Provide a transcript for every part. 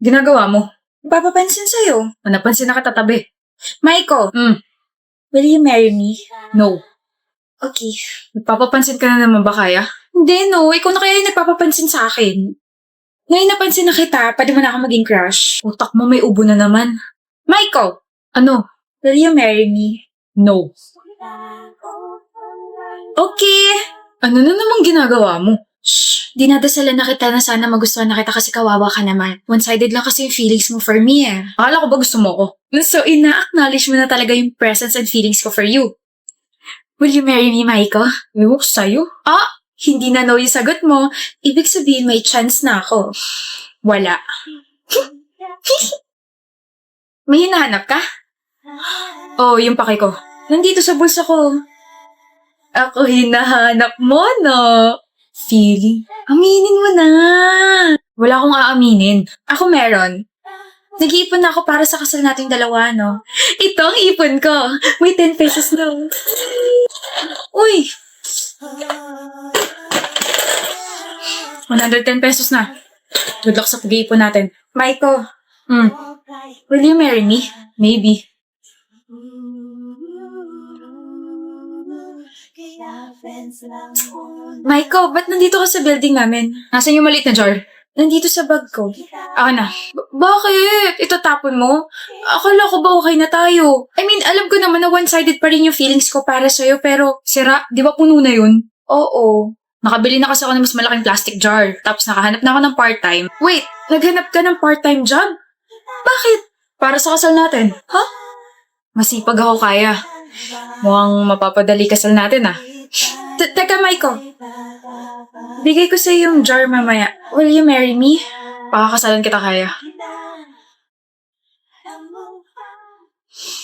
Ginagawa mo? Papapansin sa'yo. Napansin na katatabi. Maiko, will you marry me? No. Okay. Nagpapapansin ka na naman ba kaya? Hindi, no. Ikaw na kaya yung nagpapapansin sa akin. Ngayon napansin na kita, pwede mo na ako maging crush. Utak mo may ubo na naman. Maiko, Ano? will you marry me? No. Okay. Ano na namang ginagawa mo? Shh, dinadasalan na kita na sana magustuhan na kita kasi kawawa ka naman. One-sided lang kasi yung feelings mo for me eh. Akala ko ba gusto mo ko? So, ina-acknowledge mo na talaga yung presence and feelings ko for you. Will you marry me, Maiko? Ewan ko sa'yo. Hindi na no yung sagot mo. Ibig sabihin may chance na ako. Wala. May hinahanap ka? Oh, yung pake ko. Nandito sa bulsa ko. Ako hinahanap mo, no? Feeling. Aminin mo na. Wala akong aaminin. Ako meron. Nag-iipon na ako para sa kasal nating dalawa, no? Ito ang ipon ko. May 10 pesos na. Uy! 110 pesos na. Good luck sa pag-iipon natin. Maiko, Hmm, will you marry me? maybe. Maiko, ba't nandito ka sa building namin? Nasaan yung maliit na jar? Nandito sa bag ko. Ako na. Bakit? Itatapon mo? Akala ko ba okay na tayo? I mean, alam ko naman na one-sided pa rin yung feelings ko para sa'yo, pero Sira, di ba puno na yun? oo. Nakabili na kasi ako ng mas malaking plastic jar. Tapos nakahanap na ako ng part-time. Wait, naghanap ka ng part-time job? Bakit? Para sa kasal natin. Ha? Masipag ako kaya. Mukhang mapapadali kasal natin ah. Teka, Maiko. Bigay ko sa'yo yung jar mamaya. Will you marry me? Pakakasalan kita kaya.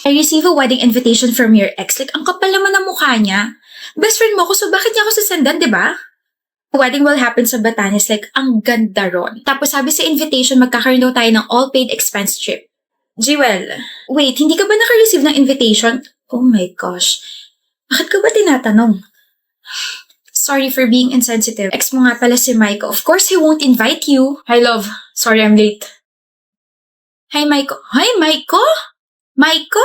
I receive a wedding invitation from your ex. Like, ang kapal naman ng mukha niya. Best friend mo ko, so bakit niya ako sasandan, di ba? Wedding will happen sa Batanes. Like, ang ganda ron. Tapos sabi sa invitation, magkakaroon daw tayo ng all-paid expense trip. Jewel, wait, hindi ka ba naka-receive ng invitation? Oh my gosh. Bakit ka ba tinatanong? Sorry for being insensitive. Ex mo nga pala si Maiko. Of course, he won't invite you. Hi love, sorry I'm late. Hi, Maiko. Hi, Maiko? Maiko?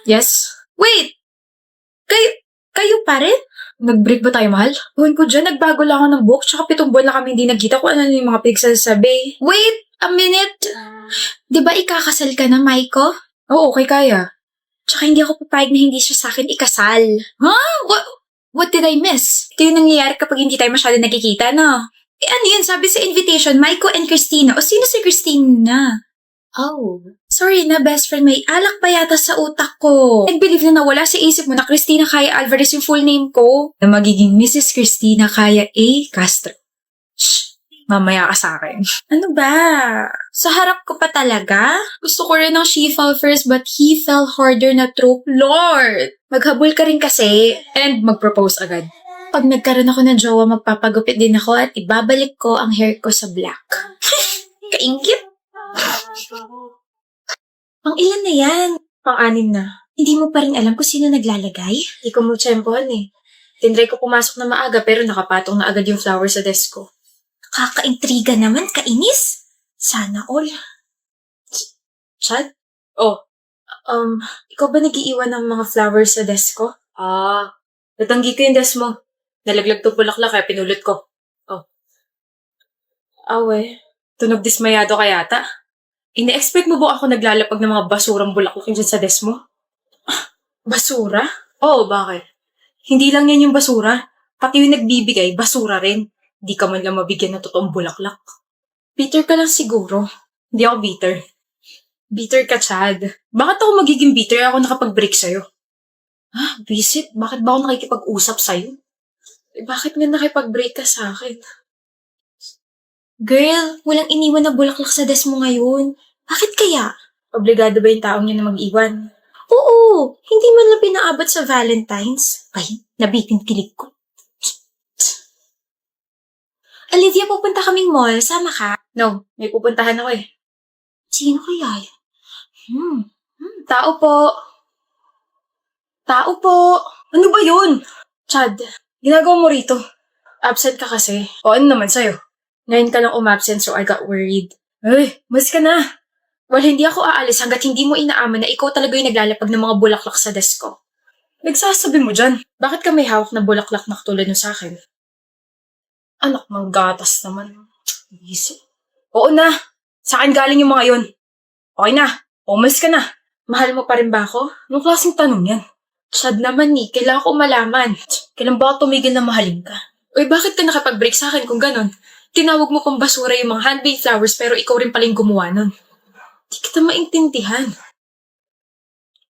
Yes? Wait! Kayo pa rin? Nag-break ba tayo, mahal? Huwag ko dyan, nagbago lang ako ng book, tsaka 7 buwan na kami hindi nagkita kung ano yung mga pinagsasabi. Wait! A minute! Di ba ikakasal ka na, Maiko? Oo, okay kaya. Tsaka hindi ako papayag na hindi siya sa akin ikasal. Huh? What did I miss? Ito yung nangyayari kapag hindi tayo masyado nagkikita, no? Eh ano yun? Sabi sa invitation, Maiko and Christina. O sino si Christina? Oh. Sorry na, best friend. May alak pa yata sa utak ko. Nag-believe na nawala sa isip mo na Christina Kaya Alvarez yung full name ko. Na magiging Mrs. Christina Kaya A. Castro. Shh! Mamaya ka sa akin. Ano ba? Sa harap ko pa talaga? Gusto ko rin ng she fell first but he fell harder na trope. Lord! Maghabol ka rin kasi. And mag-propose agad. Pag nagkaroon ako ng jowa, magpapagupit din ako at ibabalik ko ang hair ko sa black. Kaingit! Pang ilan na yan? Pang-anim na. Hindi mo pa rin alam kung sino naglalagay? Hindi ko mo tsempohan eh. Tinry ko pumasok na maaga pero nakapatong na agad yung flower sa desk ko. Kakaintriga naman, kainis. Sana all. Chad? Oh. Ikaw ba nag-iiwan ng mga flowers sa desk ko? Natanggi ko yung desk mo. Nalaglag to bulaklak kaya pinulot ko. Oh. Awe, tunog dismayado ka yata. Ine-expect mo ba ako naglalapag ng mga basurang bulaklak dyan sa desk mo? Basura? Oo, bakit? Hindi lang yan yung basura. Pati yung nagbibigay, basura rin. Di ka man lang mabigyan ng totoong bulaklak. Bitter ka lang siguro. Hindi ako bitter. Bitter ka, Chad. Bakit ako magiging bitter ako nakapag-break sa'yo? Visit? Bakit ba ako nakikipag-usap sa'yo? Bakit nga nakipag-break ka sa akin? Girl, walang iniwan na bulaklak sa desk mo ngayon. Bakit kaya? Obligado ba yung taong yun na mag-iwan? Oo, hindi man lang pinaabot sa Valentine's. Ay, nabitin kilig ko. Olivia, pupunta kaming mall. Sama ka? No, may pupuntahan ako eh. Sino kaya yan? Tao po. Tao po. Ano ba yun? Chad, ginagawa mo rito. Absent ka kasi. O ano naman sa'yo? Ngayon ka lang umabsent so I got worried. Ay, mas ka na. Well, hindi ako aalis hanggat hindi mo inaaman na ikaw talaga yung naglalapag ng mga bulaklak sa desk ko. Nagsasabi mo dyan. Bakit ka may hawak na bulaklak na katulad nung sa akin? Anak ng gatas naman. Busy. Oo na. Sa akin galing yung mga yun. Okay na. Umalis ka na. Mahal mo pa rin ba ako? Anong klaseng tanong yan? Chad naman ni, kailangan ko malaman. Kailan ba ako tumigil na mahalin ka? Uy, bakit ka nakapag-break sa akin kung ganon? Tinawag mo pang basura yung mga handmade flowers pero ikaw rin pala yung gumawa nun. Di kita maintindihan.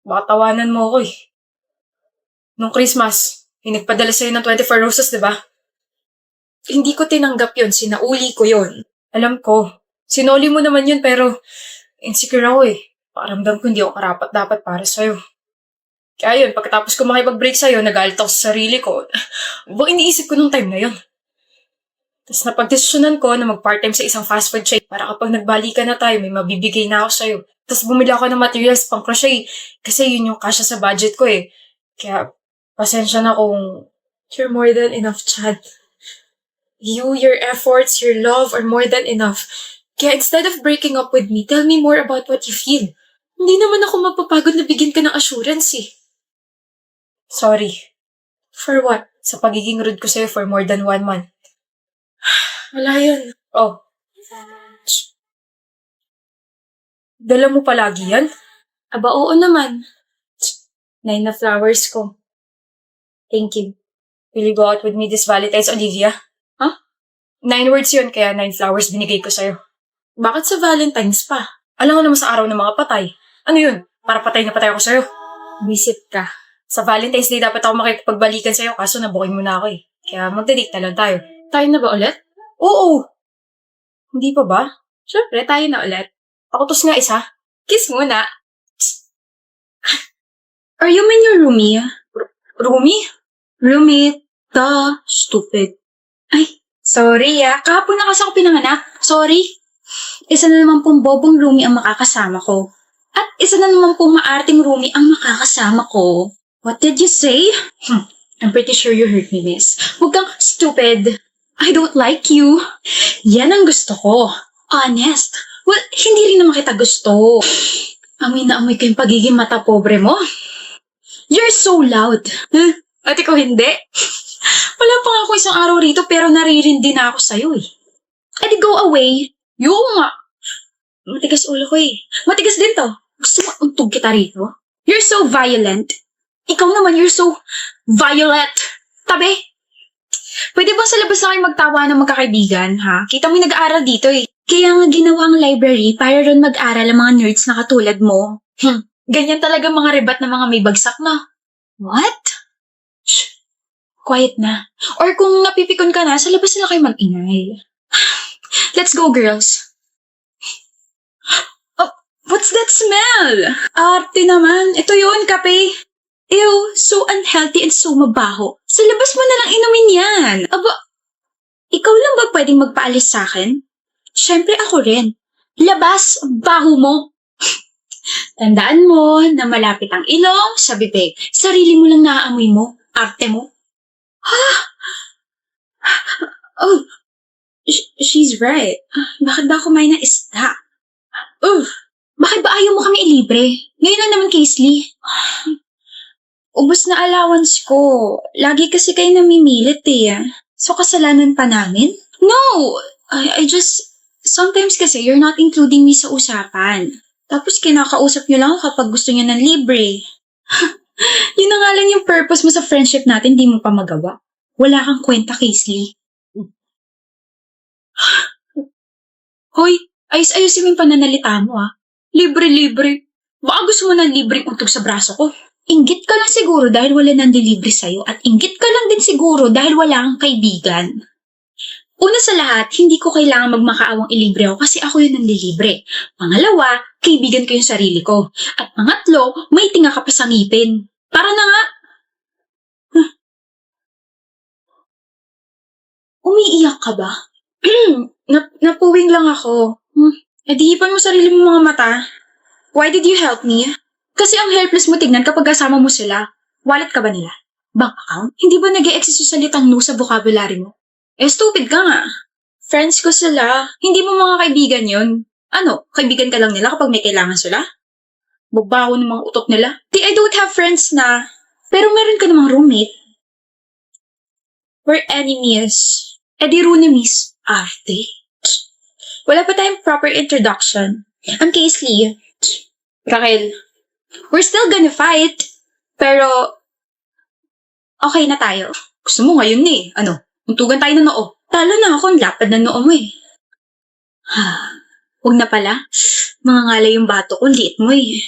Baka tawanan mo ako eh. Nung Christmas, yung nagpadala sa'yo ng 24 roses, di ba? Hindi ko tinanggap yun, sinauli ko yun. Alam ko, sinuli mo naman yun pero insecure ako eh. Pakiramdam ko hindi ako karapat dapat para sa'yo. Kaya yun, pagkatapos ko makipag-break sa'yo, nagalit ako sa sarili ko. Baka iniisip ko nung time na yun. Tapos napagdesisyonan ko na mag-part-time sa isang fast food chain para kapag nagbalikan na tayo, may mabibigay na ako sa'yo. Tapos bumili ako ng materials pang crochet kasi yun yung kasya sa budget ko eh. Kaya pasensya na kung you're more than enough, Chad. You, your efforts, your love are more than enough. Kaya instead of breaking up with me, tell me more about what you feel. Hindi naman ako mapapagod na bigyan ka ng assurance eh. Sorry. For what? Sa pagiging rude ko sa'yo for more than 1 month. Wala yun. Oh. Dala mo palagi yan? Aba, oo naman. 9 na flowers ko. Thank you. Will you go out with me this Valentine's, Olivia? Huh? 9 words yun, kaya 9 flowers binigay ko sa'yo. Bakit sa Valentine's pa? Alam mo naman sa araw ng mga patay. Ano yun? Para patay na patay ako sa'yo. Visit ka. Sa Valentine's Day dapat ako makipagbalikan sa'yo kaso nabukin mo na ako eh. Kaya magdadate na lang tayo. Tayo na ba ulit? Oo. Hindi pa ba? Siyempre, tayo na ulit. Pakutos nga isa. Kiss muna. Are you my new roomie? Rumi? Roommate? Stupid. Ay, sorry Kahapon na kasi ako pinanganak. Sorry. Isa na naman pong bobong roomie ang makakasama ko. At isa na naman pong maarting roomie ang makakasama ko. What did you say? I'm pretty sure you heard me, miss. Huwag kang stupid. I don't like you. Yan ang gusto ko. Honest. Well, hindi rin naman kita gusto. Amoy na amoy ko yung pagiging mata pobre mo. You're so loud. Huh? At ikaw hindi? Wala pa nga ako isang araw rito pero naririndi na ako sa'yo eh. Edi go away. Yung nga. Matigas ulo ko eh. Matigas din to. Gusto mo untog kita rito? You're so violent. Ikaw naman, you're so violet. Tabi. Pwede ba sa labas na kayo magtawa ng magkakaibigan, ha? Kita mo yung nag-aaral dito eh. Kaya nga ginawa ang library para ron mag-aral ang mga nerds na katulad mo. Ganyan talaga mga rebat na mga may bagsak na. What? Shh. Quiet na. Or kung napipikon ka na, sa labas na kayo mag-ingay. Let's go, girls. Oh, what's that smell? Arte naman. Ito yun, kape. Ew, so unhealthy and so mabaho. Sa labas mo na lang inumin yan. Aba, ikaw lang ba pwedeng magpaalis sa akin? Siyempre ako rin. Labas, baho mo. Tandaan mo na malapit ang ilong sa bibig. Sarili mo lang naaamoy mo. Arte mo. Ha? Oh, she's right. Bakit ba kumain ng isda? Bakit ba ayaw mo kami ilibre? Ngayon lang naman, Kaisley. Ubus na allowance ko. Lagi kasi kayo namimilit eh. So kasalanan pa namin? No! I just... Sometimes kasi you're not including me sa usapan. Tapos kinakausap niyo lang ako kapag gusto niya ng libre. Yun na nga lang yung purpose mo sa friendship natin, di mo pa magawa. Wala kang kwenta, Kaisley. Hoy, ayos-ayusin mo yung pananalita mo Libre-libre. Baka gusto mo ng libreng untog sa braso ko. Inggit ka lang siguro dahil wala nang delivery sa'yo at inggit ka lang din siguro dahil wala kang kaibigan. Una sa lahat, hindi ko kailangan magmakaawang ilibre ako kasi ako yun ang lilibre. Pangalawa, kaibigan ko yung sarili ko. At pangatlo, may tinga ka pa sa ngipin. Para na nga. Umiiyak ka ba? Napuwing lang ako. Nadihipan mo sarili mo mga mata. Why did you help me? Kasi ang helpless mo tignan kapag kasama mo sila. Wallet ka ba nila? Bank account? Hindi ba nag-e-exist yung salitang no sa vocabulary mo? Stupid ka nga. Friends ko sila. Hindi mo mga kaibigan yun. Ano, kaibigan ka lang nila kapag may kailangan sila? Magbaho ng mga utot nila? I don't have friends na. Pero meron ka namang roommate. We're enemies. Di runemies. Arte. Wala pa tayong proper introduction. I'm Casey. Raquel. We're still gonna fight. Pero, okay na tayo. Gusto mo ngayon eh. Ano? Untugan tayo ng noo. Talo na ako, ang lapad na noo mo eh. Huwag na pala. Mga ngalay yung bato ko, liit mo eh.